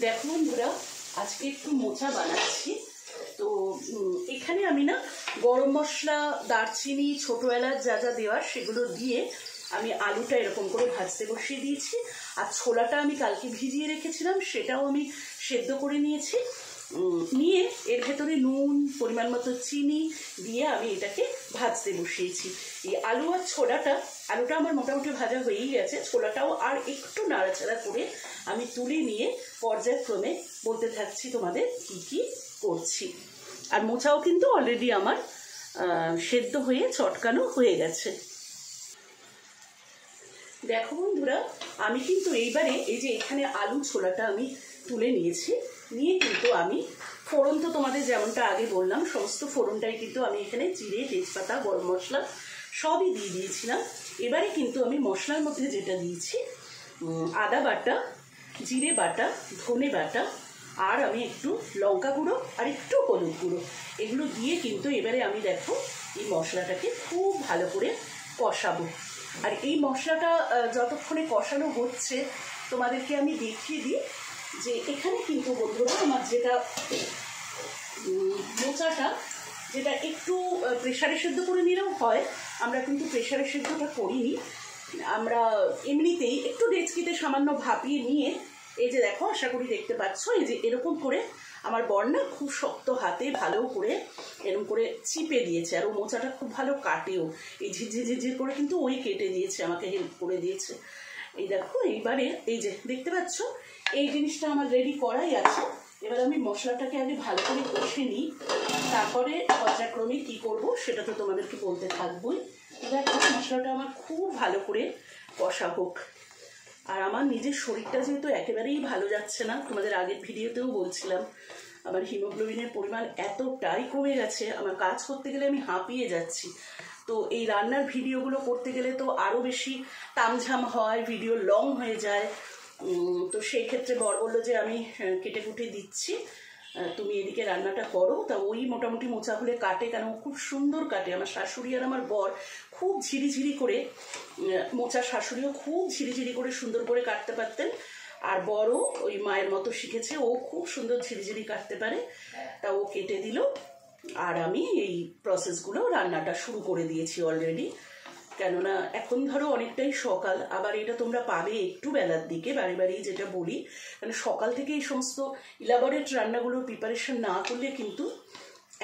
দেখো বন্ধুরা, আজকে একটু মোচা বানাচ্ছি। তো এখানে আমি না গরম মশলা, দারচিনি, ছোট এলাচ যা যা দেওয়ার সেগুলো দিয়ে আমি আলুটা এরকম করে ভাজতে বসিয়ে দিয়েছি। আর ছোলাটা আমি কালকে ভিজিয়ে রেখেছিলাম, সেটাও আমি সেদ্ধ করে নিয়েছি। নিয়ে এর ভেতরে নুন, পরিমাণ মতো চিনি দিয়ে আমি এটাকে ভাজতে বসিয়েছি। এই আলু আর আলুটা আমার মোটামুটি ভাজা হয়েই গেছে। ছোলাটাও আর একটু নাড়াচাড়া করে আমি তুলে নিয়ে পর্যায়ক্রমে বলতে থাকছি তোমাদের কি কি করছি। আর মোচাও কিন্তু অলরেডি আমার সেদ্ধ হয়ে চটকানো হয়ে গেছে। দেখো বন্ধুরা, আমি কিন্তু এইবারে এই যে এখানে আলু ছোলাটা আমি তুলে নিয়েছি, নিয়ে কিন্তু আমি ফোড়ন তো তোমাদের যেমনটা আগে বললাম সমস্ত ফোড়নটাই কিন্তু আমি এখানে জিরে, তেজপাতা, গরম মশলা সবই দিয়ে দিয়েছিলাম। এবারে কিন্তু আমি মশলার মধ্যে যেটা দিয়েছি আদা বাটা, জিরে বাটা, ধনে বাটা, আর আমি একটু লঙ্কা গুঁড়ো আর একটু হলুদ গুঁড়ো, এগুলো দিয়ে কিন্তু এবারে আমি দেখো এই মশলাটাকে খুব ভালো করে কষাবো। আর এই মশলাটা যতক্ষণে কষানো হচ্ছে তোমাদেরকে আমি দেখিয়ে দিই যে এখানে কিন্তু বন্ধুরা আমার যেটা মোচাটা যেটা একটু প্রেশারে সেদ্ধ করে নিলেও হয়, আমরা কিন্তু প্রেশারে সেদ্ধটা করিনি, আমরা এমনিতেই একটু ডেচকিতে সামান্য ভাপিয়ে নিয়ে এই যে দেখো, আশা করি দেখতে পাচ্ছ, এই যে এরকম করে আমার বর না খুব শক্ত হাতে ভালো করে এরকম করে চিপে দিয়েছে। আর ও মোচাটা খুব ভালো কাটেও, এই ঝিরঝির করে কিন্তু ওই কেটে দিয়েছে, আমাকে হেল্প করে দিয়েছে। এই দেখো এইবারে এই যে দেখতে পাচ্ছ এই জিনিসটা আমার রেডি করাই আছে। এবার আমি মশলাটাকে আগে ভালো করে কষে নিই, তারপরে পর্যায়ক্রমে কী করব সেটা তো তোমাদেরকে বলতে থাকবোই। দেখো মশলাটা আমার খুব ভালো করে কষা হোক। আর আমার নিজের শরীরটা যেহেতু একেবারেই ভালো যাচ্ছে না, তোমাদের আগের ভিডিওতেও বলছিলাম আমার হিমোগ্লোবিনের পরিমাণ এতটাই কমে গেছে, আমার কাজ করতে গেলে আমি হাঁপিয়ে যাচ্ছি। তো এই রান্নার ভিডিওগুলো করতে গেলে তো আরও বেশি তামঝাম হয়, ভিডিও লং হয়ে যায়। তো সেই ক্ষেত্রে বর বললো যে আমি কেটে কুটে দিচ্ছি, তুমি এদিকে রান্নাটা করো। তা ওই মোটামুটি মোচা হলে কাটে, কেন খুব সুন্দর কাটে। আমার শাশুড়ি আর আমার বর খুব ঝিরিঝিরি করে, মোচা শাশুড়িও খুব ঝিরিঝিরি করে সুন্দর করে কাটতে পারতেন, আর বড়ও ওই মায়ের মতো শিখেছে, ও খুব সুন্দর ঝিরিঝিরি কাটতে পারে। তা ও কেটে দিল, আর আমি এই প্রসেসগুলো রান্নাটা শুরু করে দিয়েছি অলরেডি। কেননা এখন ধরো অনেকটাই সকাল, আবার এটা তোমরা পাবে একটু বেলার দিকে, বাড়ি বাড়ি যেটা বলি, কারণ সকাল থেকে এই সমস্ত ইলাবোরেট রান্নাগুলোর প্রিপারেশন না করলে কিন্তু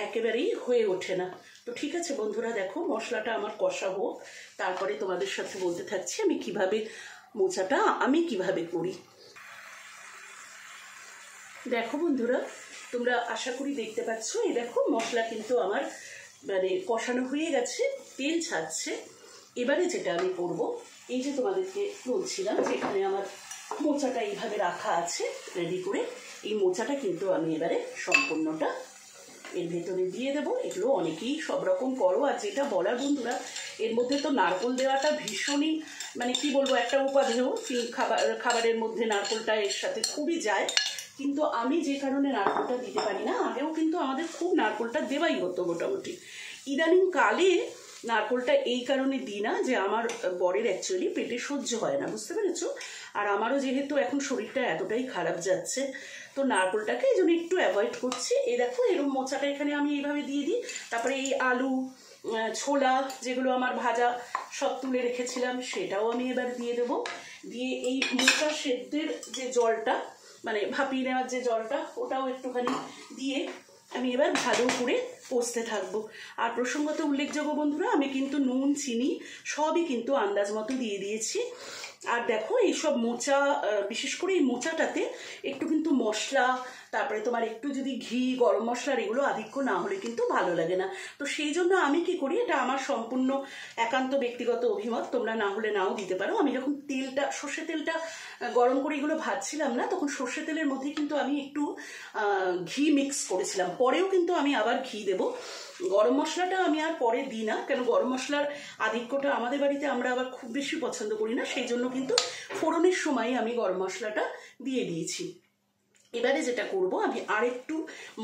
একেবারেই হয়ে ওঠে না। তো ঠিক আছে বন্ধুরা, দেখো মশলাটা আমার কষা হোক, তারপরে তোমাদের সাথে বলতে থাকছি আমি কিভাবে মোচাটা আমি কিভাবে করি। দেখো বন্ধুরা, তোমরা আশা করি দেখতে পাচ্ছ, এই দেখো মশলা কিন্তু আমার মানে কষানো হয়ে গেছে, তেল ছাড়ছে। এবারে যেটা আমি করব, এই যে তোমাদেরকে বলছিলাম যে এখানে আমার মোচাটা এইভাবে রাখা আছে রেডি করে, এই মোচাটা কিন্তু আমি এবারে সম্পূর্ণটা এর ভেতরে দিয়ে দেবো। এগুলো অনেকেই সব রকম করো, আর যেটা বলার বন্ধুরা, এর মধ্যে তো নারকোল দেওয়াটা ভীষণই মানে কি বলবো একটা উপাদেয়, খাবারের মধ্যে নারকোলটা এর সাথে খুবই যায়। কিন্তু আমি যে কারণে নারকোলটা দিতে পারি না, আগেও কিন্তু আমাদের খুব নারকোলটা দেওয়াই হতো মোটামুটি, ইদানিং কালে নারকোলটা এই কারণে দিই না যে আমার বরের অ্যাকচুয়ালি পেটে সহ্য হয় না, বুঝতে পেরেছো। আর আমারও যেহেতু এখন শরীরটা এতটাই খারাপ যাচ্ছে, তো নারকোলটাকে এই জন্য একটু অ্যাভয়েড করছি। এই দেখো এরকম মোচাটা এখানে আমি এইভাবে দিয়ে দিই, তারপরে এই আলু, ছোলা যেগুলো আমার ভাজা সব তুলে রেখেছিলাম সেটাও আমি এবার দিয়ে দেবো। দিয়ে এই মোচা সেদ্ধের যে জলটা, মানে ভাপিয়ে নেওয়ার যে জলটা, ওটাও একটুখানি দিয়ে আমি এবার ভালো করে কষতে থাকবো। আর প্রসঙ্গত উল্লেখযোগ্য বন্ধুরা, আমি কিন্তু নুন, চিনি সবই কিন্তু আন্দাজ মতো দিয়ে দিয়েছি। আর দেখো এইসব মোচা, বিশেষ করে এই মোচাটাতে একটু কিন্তু মশলা, তারপরে তোমার একটু যদি ঘি, গরম মশলার এগুলো আধিক্য না হলে কিন্তু ভালো লাগে না। তো সেই জন্য আমি কি করি, এটা আমার সম্পূর্ণ একান্ত ব্যক্তিগত অভিমত, তোমরা না হলে নাও দিতে পারো। আমি যখন তেলটা, সর্ষে তেলটা গরম করে এগুলো ভাজছিলাম না, তখন সর্ষে তেলের মধ্যে কিন্তু আমি একটু ঘি মিক্স করেছিলাম, পরেও কিন্তু আমি আবার ঘি দেবো। গরম মশলাটা আমি আর পরে দিই না, কেন গরম মশলার আধিক্যটা আমাদের বাড়িতে আমরা আবার খুব বেশি পছন্দ করি না, সেই জন্য কিন্তু ফোড়নের সময় আমি গরম মশলাটা দিয়ে দিয়েছি। এবারে যেটা করব, আমি আরেকটু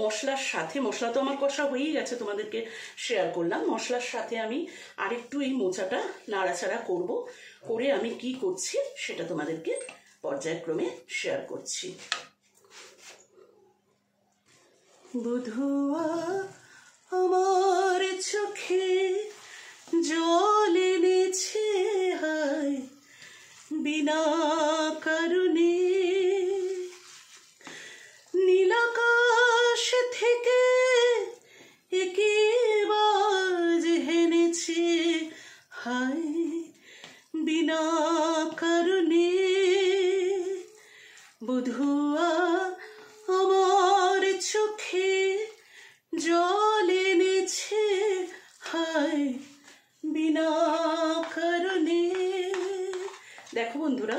মশলার সাথে, মশলা তো আমার কষা হয়েই গেছে, তোমাদেরকে শেয়ার করলাম, মশলার সাথে আমি আরেকটু এই মোচাটা নাড়াচাড়া করব, করে আমি কি করছি সেটা তোমাদেরকে পর্যায়ক্রমে শেয়ার করছি। বধুয়া আমার চোখে জল এনেছে হায় বিনা কারণে, নীলাকাশ থেকে একে বাজ হেনেছে হায় বিনা কারণে, বধুয়া আমার চোখে জল এনেছে হায় বিনা কারণে। দেখো বন্ধুরা,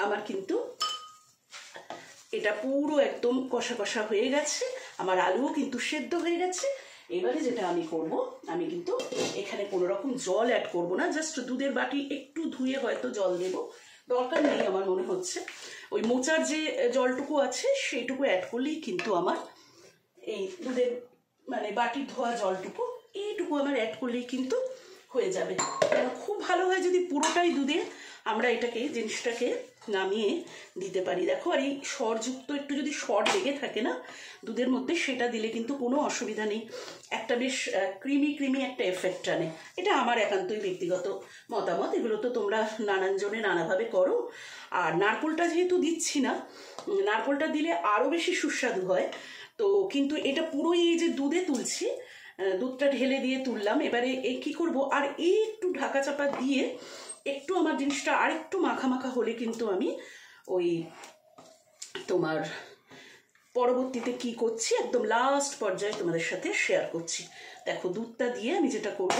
আমার কিন্তু এটা পুরো একদম কষা কষা হয়ে গেছে, আমার আলুও কিন্তু সেদ্ধ হয়ে গেছে। এবারে যেটা আমি করব, আমি কিন্তু এখানে কোনো রকম জল অ্যাড করব না, জাস্ট দুধের বাটি একটু ধুয়ে হয়তো জল দেব, দরকার নেই আমার মনে হচ্ছে। ওই মোচার যে জলটুকু আছে সেইটুকু অ্যাড করলেই কিন্তু আমার এই দুধের মানে বাটির ধোয়া জলটুকু এইটুকু আমার অ্যাড করলেই কিন্তু হয়ে যাবে। খুব ভালো হয় যদি পুরোটাই দুধে আমরা এটাকে জিনিসটাকে নামিয়ে দিতে পারি। দেখো, আর এই সরযুক্ত একটু যদি সর লেগে থাকে না দুধের মধ্যে, সেটা দিলে কিন্তু কোনো অসুবিধা নেই, একটা বেশ ক্রিমি ক্রিমি একটা এফেক্ট আনে। এটা আমার একান্তই ব্যক্তিগত মতামত, এগুলো তো তোমরা নানান জনে নানাভাবে করো। আর নারকোলটা যেহেতু দিচ্ছি না, নারকোলটা দিলে আরও বেশি সুস্বাদু হয়। তো কিন্তু এটা পুরোই এই যে দুধে তুলছি, দুধটা ঢেলে দিয়ে তুললাম। এবারে এই কী করবো, আর এই একটু ঢাকা চাপা দিয়ে একটু আমার জিনিসটা আর একটু মাখা মাখা হলে কিন্তু আমি ওই তোমার পরবর্তীতে কি করছি একদম লাস্ট পর্যায়ে তোমাদের সাথে শেয়ার করছি। দেখো, দুধটা দিয়ে আমি যেটা করব,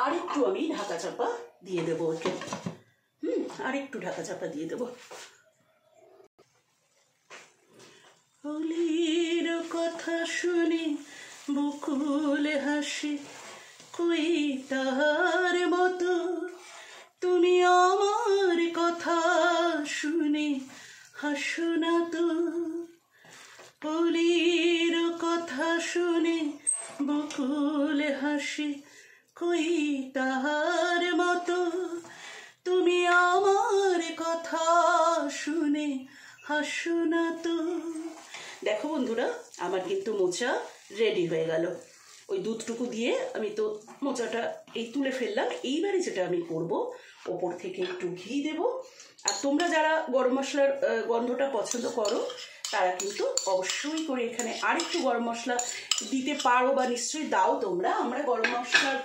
আর একটু আমি ঢাকা চাপা দিয়ে দেবো ওকে, আর একটু ঢাকা চাপা দিয়ে দেবো। অলির কথা শুনি বকুল হাসি, কই তাহার মতো তুমি আমার কথা শুনে হাসো না তো। অলির কথা শুনে বকুল হাসি, কই তাহার মতো তুমি আমার কথা শুনে হাসো না তো। দেখো বন্ধুরা, আমার কিন্তু মোচা রেডি হয়ে গেল। ওই দুধটুকু দিয়ে আমি তো মোচাটা এই তুলে ফেললাম। এইবারে যেটা আমি করব, ওপর থেকে একটু ঘি দেব। আর তোমরা যারা গরম মশলার গন্ধটা পছন্দ করো তারা কিন্তু অবশ্যই করে এখানে আরেকটু গরম মশলা দিতে পারো, বা নিশ্চয়ই দাও তোমরা। আমরা গরম মশলার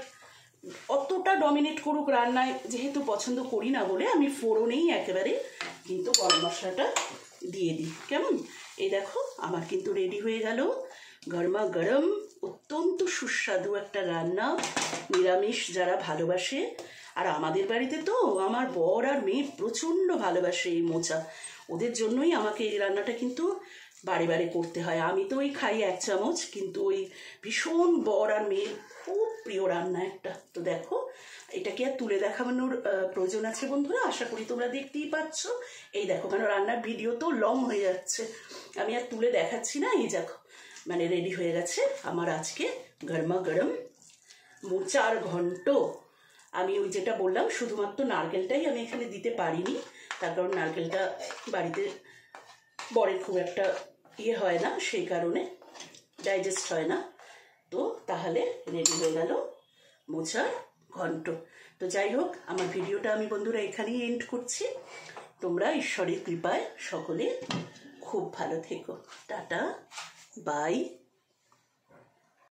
অতটা ডমিনেট করুক রান্নায় যেহেতু পছন্দ করি না বলে আমি ফোড়নেই একেবারে কিন্তু গরম মশলাটা দিয়ে দিই। কেমন? এই দেখো, আমার কিন্তু রেডি হয়ে গেল গরমা গরম অত্যন্ত সুস্বাদু একটা রান্না। নিরামিষ যারা ভালোবাসে, আর আমাদের বাড়িতে তো আমার বর আর মেয়ে প্রচণ্ড ভালোবাসে এই মোচা, ওদের জন্যই আমাকে এই রান্নাটা কিন্তু বারে বারে করতে হয়। আমি তো ওই খাই 1 চামচ, কিন্তু ওই ভীষণ বর আর মেয়ের খুব প্রিয় রান্না একটা। তো দেখো, এটাকে আর তুলে দেখানোর প্রয়োজন আছে বন্ধুরা? আশা করি তোমরা দেখতেই পাচ্ছ। এই দেখো, কেন রান্নার ভিডিও তো লং হয়ে যাচ্ছে, আমি আর তুলে দেখাচ্ছি না। এই দেখো, মানে রেডি হয়ে গেছে আমার আজকে গরমা গরম মোচার ঘন্ট। আমি ওই যেটা বললাম, শুধুমাত্র নারকেলটাই আমি এখানে দিতে পারিনি, তার কারণ নারকেলটা বাড়িতে বরের খুব একটা ইয়ে হয় না, সেই কারণে ডাইজেস্ট হয় না। তো তাহলে রেডি হয়ে গেল মোচার ঘন্ট। তো যাই হোক, আমার ভিডিওটা আমি বন্ধুরা এখানেই এন্ড করছি। তোমরা ঈশ্বরের কৃপায় সকলে খুব ভালো থেকো। Tata, by.